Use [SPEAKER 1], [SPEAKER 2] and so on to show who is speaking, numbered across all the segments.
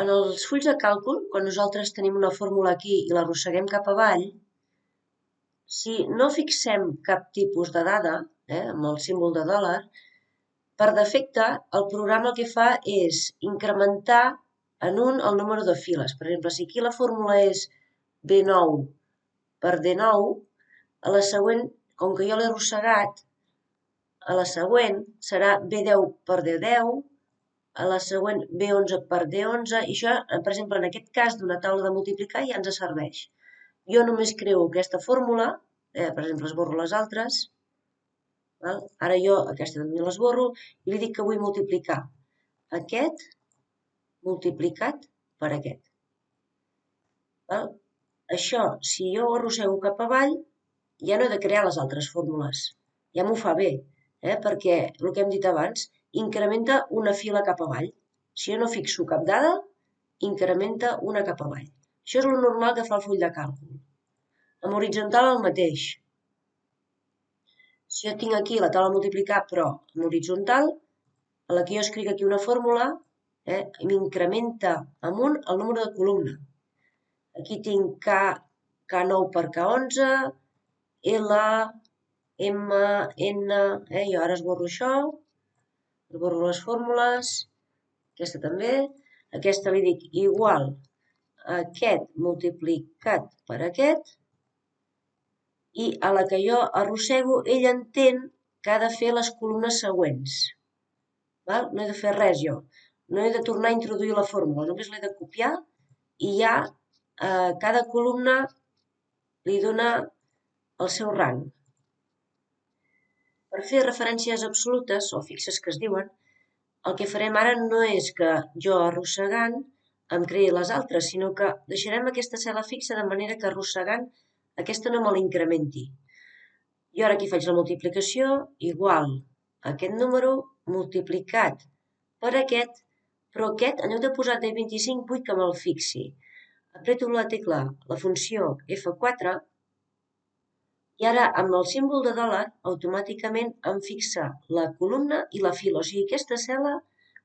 [SPEAKER 1] En els fulls de càlcul, quan nosaltres tenim una fórmula aquí i l'arrosseguem cap avall, si no fixem cap tipus de dada, amb el símbol de dòlar, per defecte el programa el que fa és incrementar en un el número de files. Per exemple, si aquí la fórmula és B9 per D9, a la següent, com que jo l'he arrossegat, a la següent serà B10 per D10, a la següent B11 per D11, i això, per exemple, en aquest cas d'una taula de multiplicar ja ens serveix. Jo només creo aquesta fórmula, per exemple, esborro les altres, val? Ara jo aquesta també l'esborro i li dic que vull multiplicar aquest multiplicat per aquest. Val? Això, si jo ho arrossego cap avall, ja no he de crear les altres fórmules. Ja m'ho fa bé, perquè el que hem dit abans, incrementa una fila cap avall. Si jo no fixo cap dada, incrementa una cap avall. Això és el normal que fa el full de càlcul. Amb horitzontal el mateix. Si jo tinc aquí la taula de multiplicar, però en horitzontal, a la que jo escric aquí una fórmula, m'incrementa amunt el número de columna. Aquí tinc K9 per K11, L, M, N, jo ara esborro això, esborro les fórmules, aquesta també, aquesta li dic igual a aquest multiplicat per aquest, i a la que jo arrossego, ell entén que ha de fer les columnes següents. Val? No he de fer res jo. No he de tornar a introduir la fórmula, només l'he de copiar i ja cada columna li dona el seu rang. Per fer referències absolutes o fixes que es diuen, el que farem ara no és que jo arrossegant em creï les altres, sinó que deixarem aquesta cel·la fixa de manera que arrossegant aquesta no me l'incrementi. Jo ara aquí faig la multiplicació igual a aquest número multiplicat per aquest, però aquest, en lloc de posar D25, vull que me'l fixi. Apreto la tecla, la funció F4, i ara amb el símbol de dòlar automàticament em fixa la columna i la fila. O sigui, aquesta cel·la,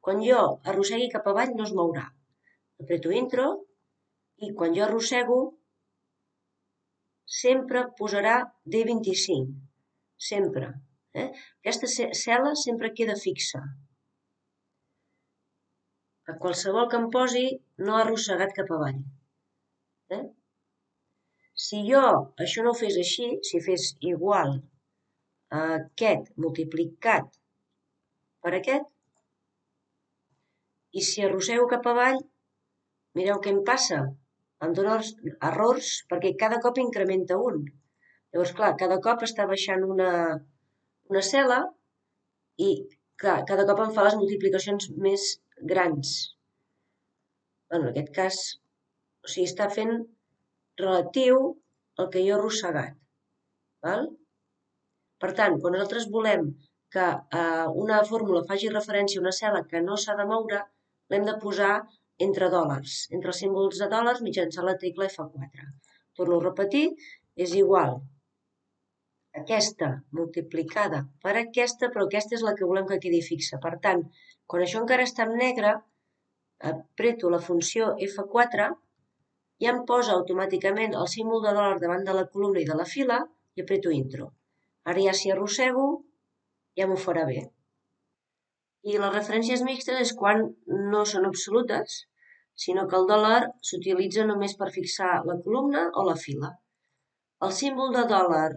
[SPEAKER 1] quan jo arrossegui cap avall, no es mourà. Apreto Intro i quan jo arrossego sempre posarà D25. Sempre. Aquesta cel·la sempre queda fixa. A qualsevol que em posi no ha arrossegat cap avall. Si jo això no ho fes així, si fes igual a aquest multiplicat per aquest, i si arrossego cap avall, mireu què em passa. Em dona errors perquè cada cop incrementa un. Llavors, clar, cada cop està baixant una cel·la i clar, cada cop em fa les multiplicacions més grans. En aquest cas, o sigui, està fent relatiu al que jo he arrossegat. Val? Per tant, quan nosaltres volem que una fórmula faci referència a una cel·la que no s'ha de moure, l'hem de posar entre dòlars, entre els símbols de dòlars mitjançant la tecla F4. Torno a repetir, és igual aquesta multiplicada per aquesta, però aquesta és la que volem que quedi fixa. Per tant, quan això encara està en negre, apreto la funció F4, ja em posa automàticament el símbol de dòlar davant de la columna i de la fila i apreto Intro. Ara ja si arrossego, ja m'ho farà bé. I les referències mixtes és quan no són absolutes, sinó que el dòlar s'utilitza només per fixar la columna o la fila. El símbol de dòlar,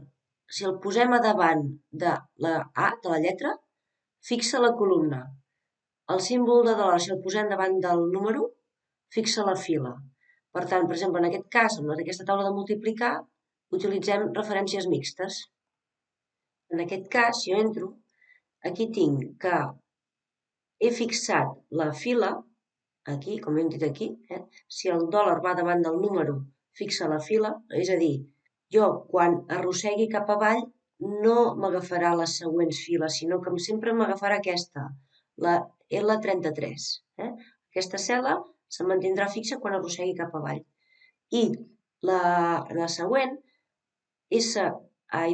[SPEAKER 1] si el posem a davant de la A, de la lletra, fixa la columna. El símbol de dòlar, si el posem davant del número, fixa la fila. Per tant, per exemple, en aquest cas, en aquesta taula de multiplicar, utilitzem referències mixtes. En aquest cas, si jo entro, aquí tinc que he fixat la fila, aquí, com hem dit aquí, si el dòlar va davant del número, fixa la fila, és a dir, jo quan arrossegui cap avall no m'agafarà les següents files, sinó que sempre m'agafarà aquesta, la L33. Aquesta cel·la se mantindrà fixa quan arrossegui cap avall. I la següent,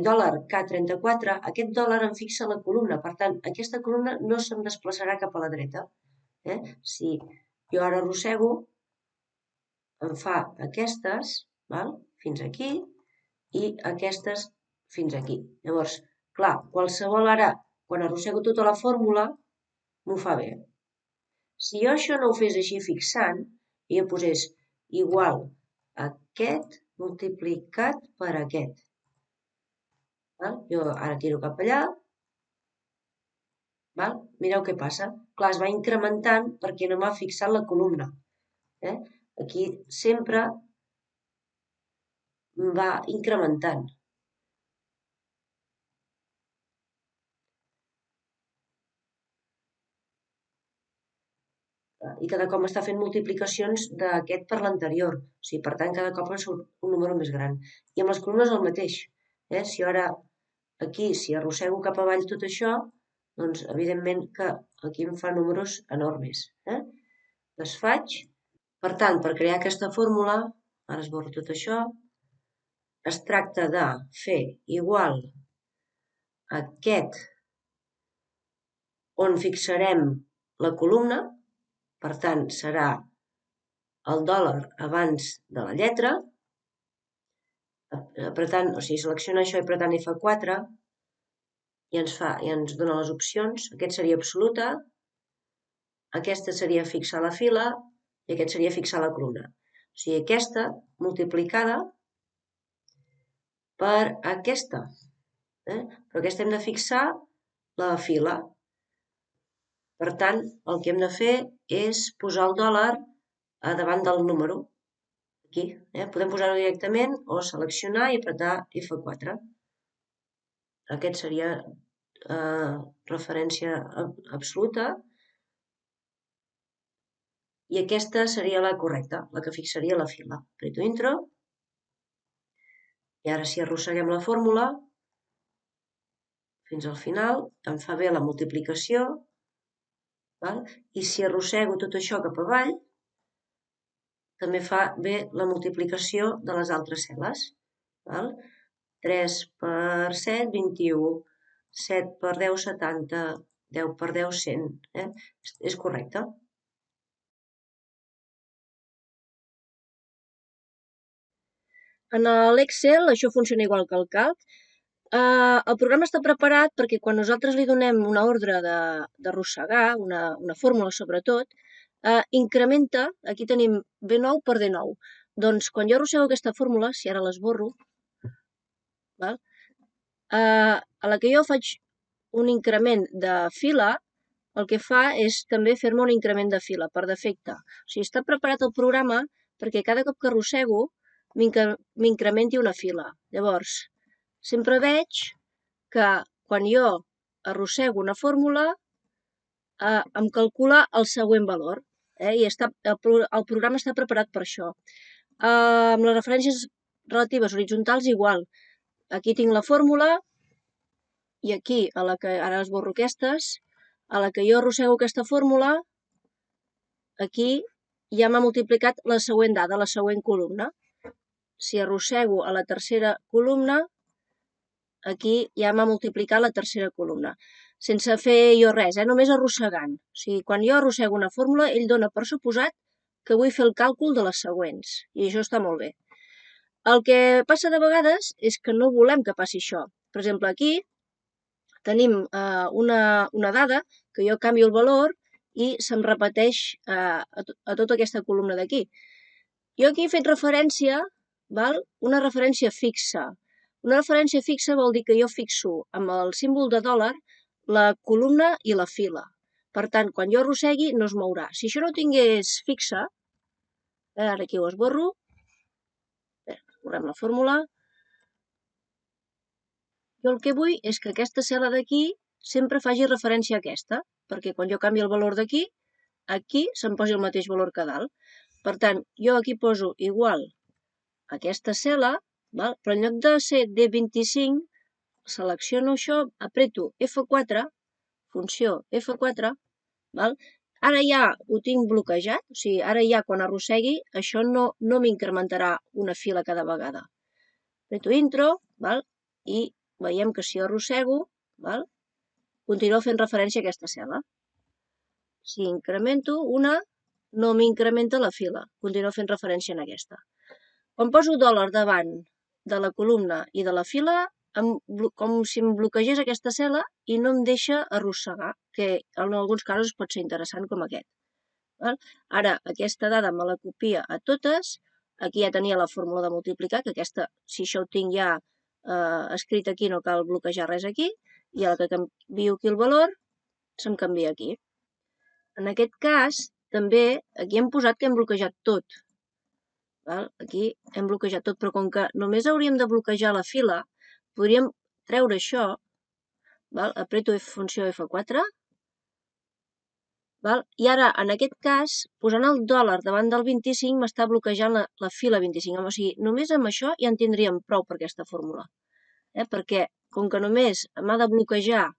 [SPEAKER 1] dòlar K34, aquest dòlar em fixa la columna. Per tant, aquesta columna no se'm desplaçarà cap a la dreta. Si Jo ara arrossego, em fa aquestes, fins aquí, i aquestes fins aquí. Llavors, clar, qualsevol ara, quan arrossego tota la fórmula, m'ho fa bé. Si jo això no ho fes així fixant, i jo posés igual aquest multiplicat per aquest. Jo ara tiro cap allà. Mireu què passa. Clar, es va incrementant perquè no m'ha fixat la columna. Aquí sempre va incrementant. I cada cop m'està fent multiplicacions d'aquest per l'anterior. O sigui, per tant, cada cop em surt un número més gran. I amb les columnes el mateix. Si ara aquí, si arrossego cap avall tot això, doncs evidentment que aquí em fa números enormes. Desfaig. Per tant, per crear aquesta fórmula, ara esborro tot això, es tracta de fer igual aquest on fixarem la columna, per tant, serà el dòlar abans de la lletra, apretant, o sigui, selecciona això i apretant F4, i ens dona les opcions. Aquest seria absoluta, aquesta seria fixar la fila, i aquest seria fixar la columna. O sigui, aquesta multiplicada per aquesta. Però aquesta hem de fixar la fila. Per tant, el que hem de fer és posar el dòlar a davant del número. Aquí. Podem posar-ho directament o seleccionar i apretar F4. Aquest seria referència absoluta. I aquesta seria la correcta, la que fixaria la fila. Apreto Intro. I ara si arrosseguem la fórmula fins al final, em fa bé la multiplicació. I si arrossego tot això cap avall, també fa bé la multiplicació de les altres cel·les. 3 per 7, 21. 7 per 10, 70. 10 per 10, 100. És correcte. En l'Excel això funciona igual que el calc. El programa està preparat perquè quan nosaltres li donem una ordre d'arrossegar, una fórmula sobretot, incrementa, aquí tenim B9 per D9. Doncs quan jo arrossego aquesta fórmula, si ara l'esborro, a la que jo faig un increment de fila, el que fa és també fer-me un increment de fila, per defecte. O sigui, està preparat el programa perquè cada cop que arrossego m'incrementi una fila. Llavors, sempre veig que quan jo arrossego una fórmula, em calcula el següent valor. I el programa està preparat per això. Amb les referències relatives horitzontals, igual. Aquí tinc la fórmula i aquí, a la que ara esborro aquestes, a la que jo arrossego aquesta fórmula, aquí ja m'ha multiplicat la següent dada, la següent columna. Si arrossego a la tercera columna, aquí ja m'ha multiplicat la tercera columna. Sense fer jo res, només arrossegant. O sigui, quan jo arrossego una fórmula, ell dona per suposat que vull fer el càlcul de les següents. I això està molt bé. El que passa de vegades és que no volem que passi això. Per exemple, aquí tenim una dada que jo canvio el valor i se'm repeteix a tota aquesta columna d'aquí. Jo aquí he fet referència, una referència fixa. Una referència fixa vol dir que jo fixo amb el símbol de dòlar la columna i la fila. Per tant, quan jo arrossegui no es mourà. Si això no ho tingués fixa, ara aquí ho esborro, esborrem la fórmula. Jo el que vull és que aquesta cel·la d'aquí sempre faci referència a aquesta, perquè quan jo canvio el valor d'aquí, aquí se'm posi el mateix valor que dalt. Per tant, jo aquí poso igual a aquesta cel·la, però en lloc de ser D25, selecciono això, apreto F4, funció F4, ara ja ho tinc bloquejat, o sigui, ara ja quan arrossegui, això no m'incrementarà una fila cada vegada. Apreto Intro, i veiem que si jo arrossego, continua fent referència a aquesta cel·la. Si incremento una, no m'incrementa la fila. Continuo fent referència en aquesta. Quan poso dòlar davant de la columna i de la fila, com si em bloquegés aquesta cel·la i no em deixa arrossegar, que en alguns casos pot ser interessant com aquest. Ara, aquesta dada me la copia a totes. Aquí ja tenia la fórmula de multiplicar, que aquesta, si això ho tinc ja escrit aquí, no cal bloquejar res aquí. I a la que canvio aquí el valor, se'm canvia aquí. En aquest cas, també, aquí hem posat que hem bloquejat tot. Aquí hem bloquejat tot, però com que només hauríem de bloquejar la fila, podríem treure això, apreto funció F4, i ara, en aquest cas, posant el dòlar davant del 25 m'està bloquejant la fila 25. O sigui, només amb això ja en tindríem prou per aquesta fórmula. Perquè, com que només m'ha de bloquejar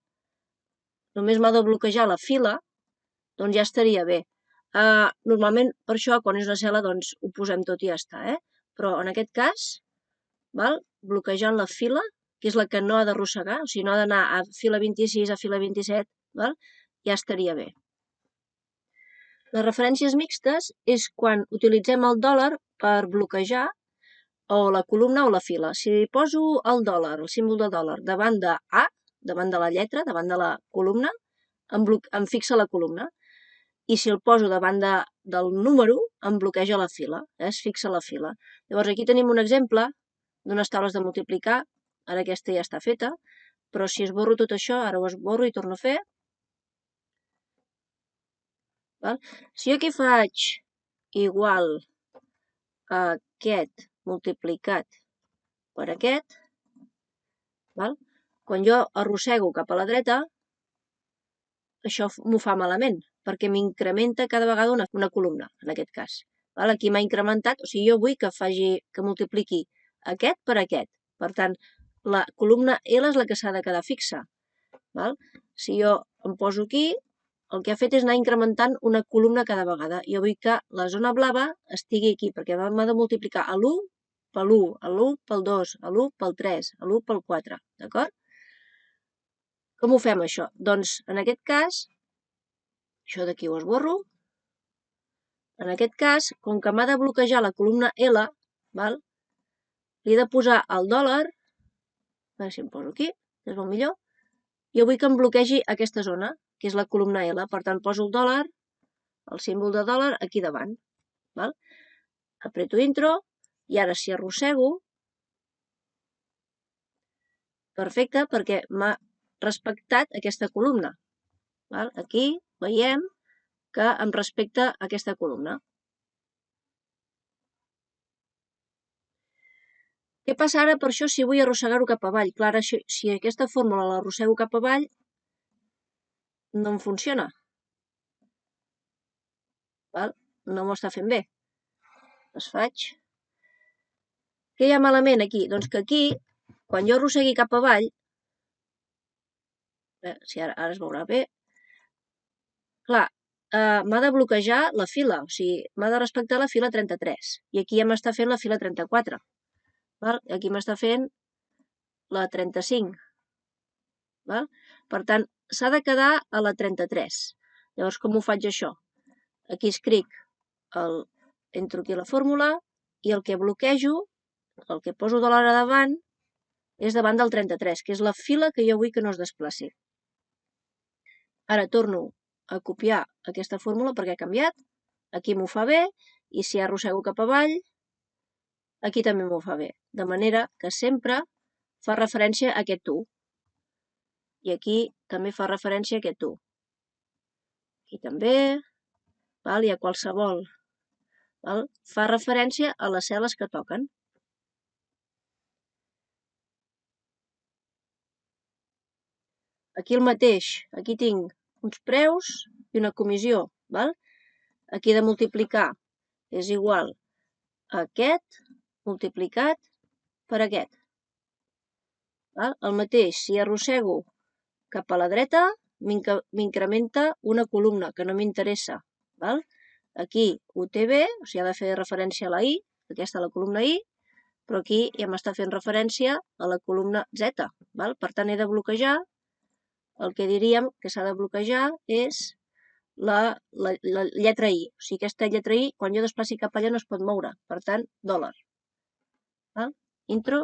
[SPEAKER 1] la fila, doncs ja estaria bé. Normalment, per això, quan és una cel·la, doncs ho posem tot i ja està. Però en aquest cas, bloquejant la fila, que és la que no ha d'arrossegar, o sigui, no ha d'anar a fila 26, a fila 27, ja estaria bé. Les referències mixtes és quan utilitzem el dòlar per bloquejar o la columna o la fila. Si poso el dòlar, el símbol de dòlar, davant de A, davant de la lletra, davant de la columna, em fixa la columna. I si el poso davant del número, em bloqueja la fila, es fixa la fila. Llavors aquí tenim un exemple d'unes taules de multiplicar, ara aquesta ja està feta, però si esborro tot això, ara ho esborro i torno a fer. Si jo aquí faig igual a aquest multiplicat per aquest, quan jo arrossego cap a la dreta, això m'ho fa malament, perquè m'incrementa cada vegada una columna, en aquest cas. Aquí m'ha incrementat, o sigui, jo vull que multipliqui aquest per aquest. Per tant, la columna L és la que s'ha de quedar fixa. Si jo em poso aquí, el que ha fet és anar incrementant una columna cada vegada. Jo vull que la zona blava estigui aquí, perquè m'ha de multiplicar l'1 per l'1, l'1 pel 2, l'1 pel 3, l'1 pel 4, d'acord? Com ho fem, això? Doncs, en aquest cas, això d'aquí ho esborro. En aquest cas, com que m'ha de bloquejar la columna L, li he de posar el dòlar, a veure si em poso aquí, és molt millor, jo vull que em bloquegi aquesta zona, que és la columna L. Per tant, poso el dòlar, el símbol de dòlar, aquí davant. Apreto intro, i ara si arrossego, perfecte, perquè m'ha respectat aquesta columna. Aquí veiem que em respecta aquesta columna. Què passa ara per això si vull arrossegar-ho cap avall? Clar, si aquesta fórmula l'arrossego cap avall, no em funciona. No m'ho està fent bé. Les faig. Què hi ha malament aquí? Doncs que aquí, quan jo arrossegui cap avall, si ara es veurà bé, clar, m'ha de bloquejar la fila, o sigui, m'ha de respectar la fila 33, i aquí ja m'està fent la fila 34. Aquí m'està fent la 35. Per tant, s'ha de quedar a la 33. Llavors, com ho faig això? Aquí escric, entro aquí la fórmula, i el que bloquejo, el que poso de l'hora davant, és davant del 33, que és la fila que jo vull que no es desplaci. Ara torno a copiar aquesta fórmula perquè ha canviat. Aquí m'ho fa bé, i si arrossego cap avall, aquí també m'ho fa bé. De manera que sempre fa referència a aquest 1. I aquí també fa referència a aquest 1. Aquí també, i a qualsevol. Fa referència a les cel·les que toquen. Aquí el mateix, aquí tinc uns preus i una comissió. Aquí he de multiplicar és igual a aquest multiplicat per aquest. El mateix, si arrossego cap a la dreta, m'incrementa una columna que no m'interessa. Aquí ho té bé, o sigui, ha de fer referència a la I, aquesta a la columna I, però aquí ja m'està fent referència a la columna Z. Per tant, he de bloquejar, el que diríem que s'ha de bloquejar és la lletra I. O sigui, aquesta lletra I, quan jo desplaci cap allà, no es pot moure. Per tant, dòlar. Intro.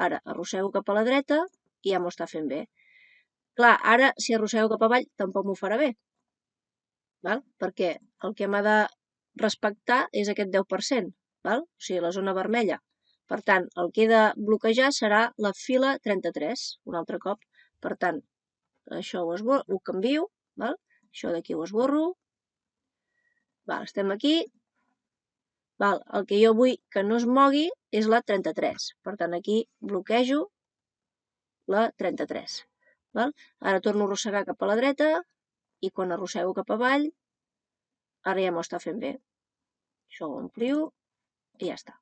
[SPEAKER 1] Ara arrossego cap a la dreta i ja m'ho està fent bé. Clar, ara, si arrossego cap avall, tampoc m'ho farà bé. Perquè el que m'ha de respectar és aquest 10%. O sigui, la zona vermella. Per tant, el que he de bloquejar serà la fila 33, un altre cop. Per tant, això ho canvio. Això d'aquí ho esborro. Estem aquí. El que jo vull que no es mogui és la 33. Per tant, aquí bloquejo la 33. Ara torno a arrossegar cap a la dreta i quan arrossego cap avall, ara ja m'ho està fent bé. Això ho amplio i ja està.